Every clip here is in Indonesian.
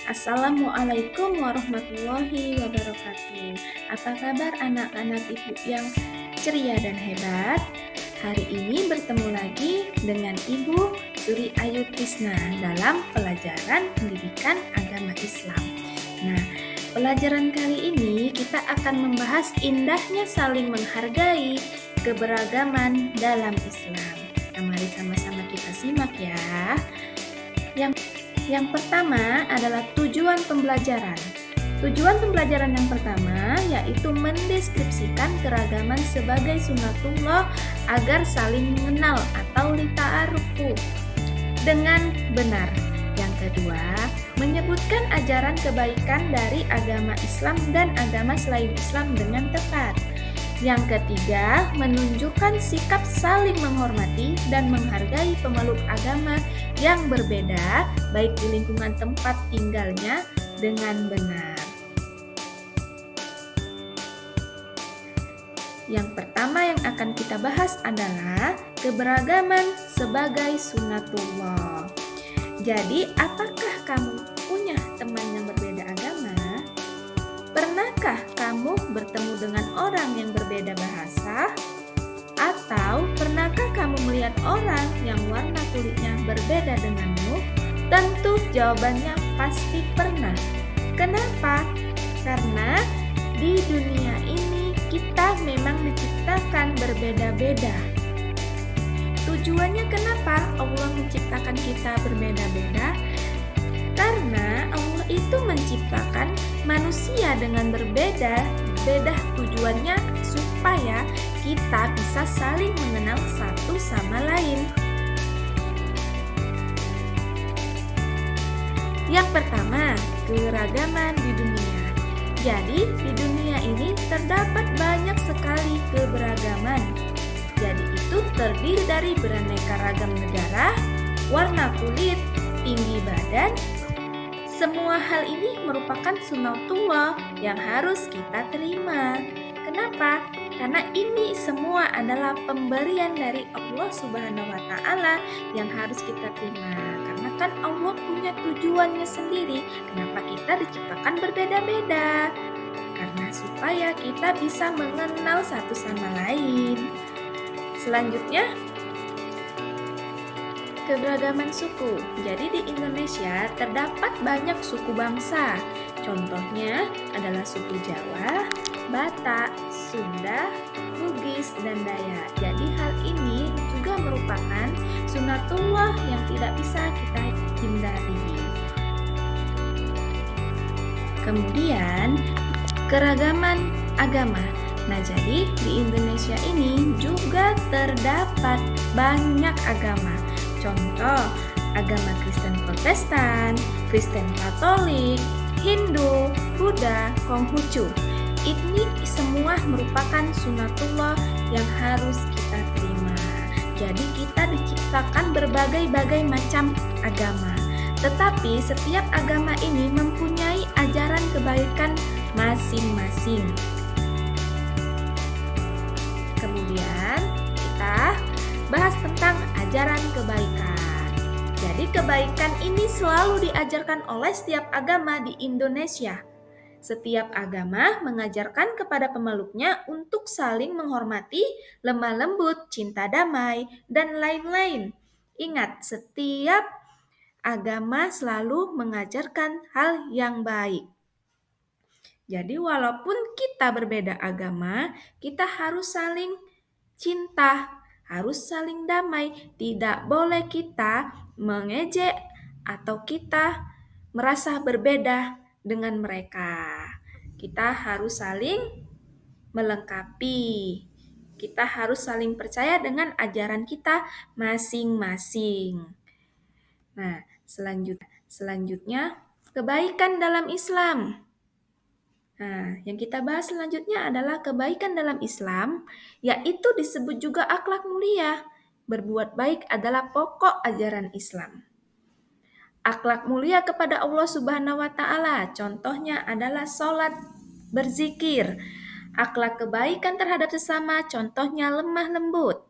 Assalamualaikum warahmatullahi wabarakatuh. Apa kabar anak-anak ibu yang ceria dan hebat? Hari ini bertemu lagi dengan Ibu Suri Ayu Trisna dalam pelajaran pendidikan agama Islam. Nah, pelajaran kali ini kita akan membahas indahnya saling menghargai keberagaman dalam Islam. Nah, mari sama-sama kita simak ya. Yang pertama adalah tujuan pembelajaran. Tujuan pembelajaran yang pertama yaitu mendeskripsikan keragaman sebagai sunnatullah agar saling mengenal atau lita'arufu dengan benar. Yang kedua, menyebutkan ajaran kebaikan dari agama Islam dan agama selain Islam dengan tepat. Yang ketiga, menunjukkan sikap saling menghormati dan menghargai pemeluk agama yang berbeda, baik di lingkungan tempat tinggalnya dengan benar. Yang pertama yang akan kita bahas adalah keberagaman sebagai sunnatullah. Jadi, apakah kamu punya teman yang berbeda agama? Pernahkah kamu bertemu dengan orang yang berbeda bahasa? Atau pernahkah kamu melihat orang yang warna kulitnya berbeda denganmu? Tentu jawabannya pasti pernah. Kenapa? Karena di dunia ini kita memang diciptakan berbeda-beda. Tujuannya kenapa Allah menciptakan kita berbeda-beda? Karena Allah itu menciptakan manusia dengan berbeda tujuannya supaya kita bisa saling mengenal satu sama lain. Yang pertama, keragaman di dunia. Jadi, di dunia ini terdapat banyak sekali keberagaman. Jadi, itu terdiri dari beraneka ragam negara, warna kulit, tinggi badan. Semua hal ini merupakan sunnatullah yang harus kita terima. Kenapa? Karena ini semua adalah pemberian dari Allah Subhanahu wa Ta'ala yang harus kita terima. Karena kan Allah punya tujuannya sendiri. Kenapa kita diciptakan berbeda-beda? Karena supaya kita bisa mengenal satu sama lain. Selanjutnya, keberagaman suku. Jadi di Indonesia terdapat banyak suku bangsa. Contohnya adalah suku Jawa, Batak, Sunda, Bugis, dan Dayak. Jadi hal ini juga merupakan sunnatullah yang tidak bisa kita hindari. Kemudian keragaman agama. Nah, jadi di Indonesia ini juga terdapat banyak agama. Contoh, agama Kristen Protestan, Kristen Katolik, Hindu, Buddha, Konghucu. Ini semua merupakan sunnatullah yang harus kita terima. Jadi kita diciptakan berbagai macam agama. Tetapi setiap agama ini mempunyai ajaran kebaikan masing-masing. Kemudian kita bahas tentang ajaran kebaikan. Jadi kebaikan ini selalu diajarkan oleh setiap agama di Indonesia. Setiap agama mengajarkan kepada pemeluknya untuk saling menghormati, lemah lembut, cinta damai, dan lain-lain. Ingat, setiap agama selalu mengajarkan hal yang baik. Jadi walaupun kita berbeda agama, kita harus saling cinta, harus saling damai. Tidak boleh kita mengejek atau kita merasa berbeda dengan mereka. Kita harus saling melengkapi. Kita harus saling percaya dengan ajaran kita masing-masing. Nah, selanjutnya kebaikan dalam Islam. Nah, yang kita bahas selanjutnya adalah kebaikan dalam Islam, yaitu disebut juga akhlak mulia. Berbuat baik adalah pokok ajaran Islam. Akhlak mulia kepada Allah Subhanahu wa Ta'ala, contohnya adalah sholat, berzikir. Akhlak kebaikan terhadap sesama, contohnya lemah lembut.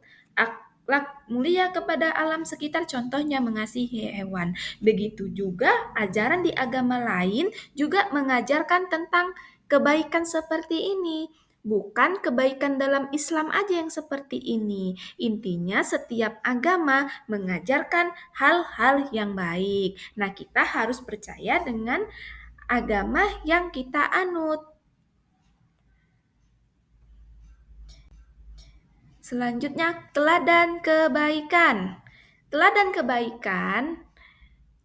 berakhlak mulia kepada alam sekitar, contohnya mengasihi hewan. Begitu juga ajaran di agama lain juga mengajarkan tentang kebaikan seperti ini. Bukan kebaikan dalam Islam aja yang seperti ini. Intinya setiap agama mengajarkan hal-hal yang baik. Nah, kita harus percaya dengan agama yang kita anut. Selanjutnya, teladan kebaikan. Teladan kebaikan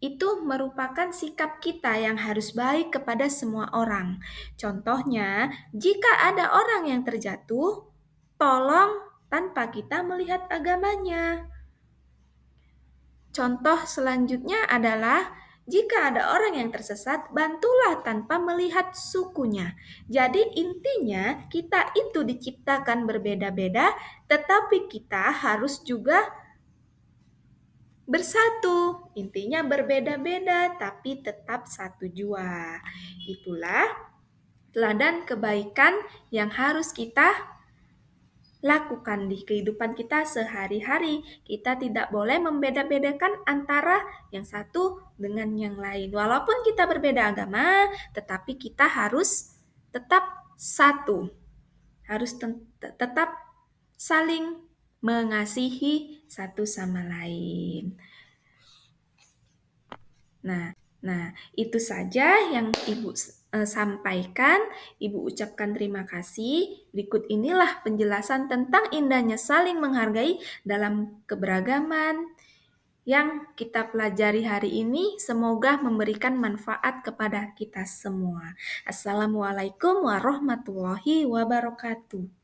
itu merupakan sikap kita yang harus baik kepada semua orang. Contohnya, jika ada orang yang terjatuh, tolong tanpa kita melihat agamanya. Contoh selanjutnya adalah jika ada orang yang tersesat, bantulah tanpa melihat sukunya. Jadi intinya kita itu diciptakan berbeda-beda, tetapi kita harus juga bersatu. Intinya berbeda-beda, tapi tetap satu jua. Itulah teladan kebaikan yang harus kita lakukan di kehidupan kita sehari-hari. Kita tidak boleh membeda-bedakan antara yang satu dengan yang lain. Walaupun kita berbeda agama, tetapi kita harus tetap satu. Harus tetap saling mengasihi satu sama lain. Nah, itu saja yang Ibu sampaikan. Ibu ucapkan terima kasih. Berikut inilah penjelasan tentang indahnya saling menghargai dalam keberagaman yang kita pelajari hari ini. Semoga memberikan manfaat kepada kita semua. Assalamualaikum warahmatullahi wabarakatuh.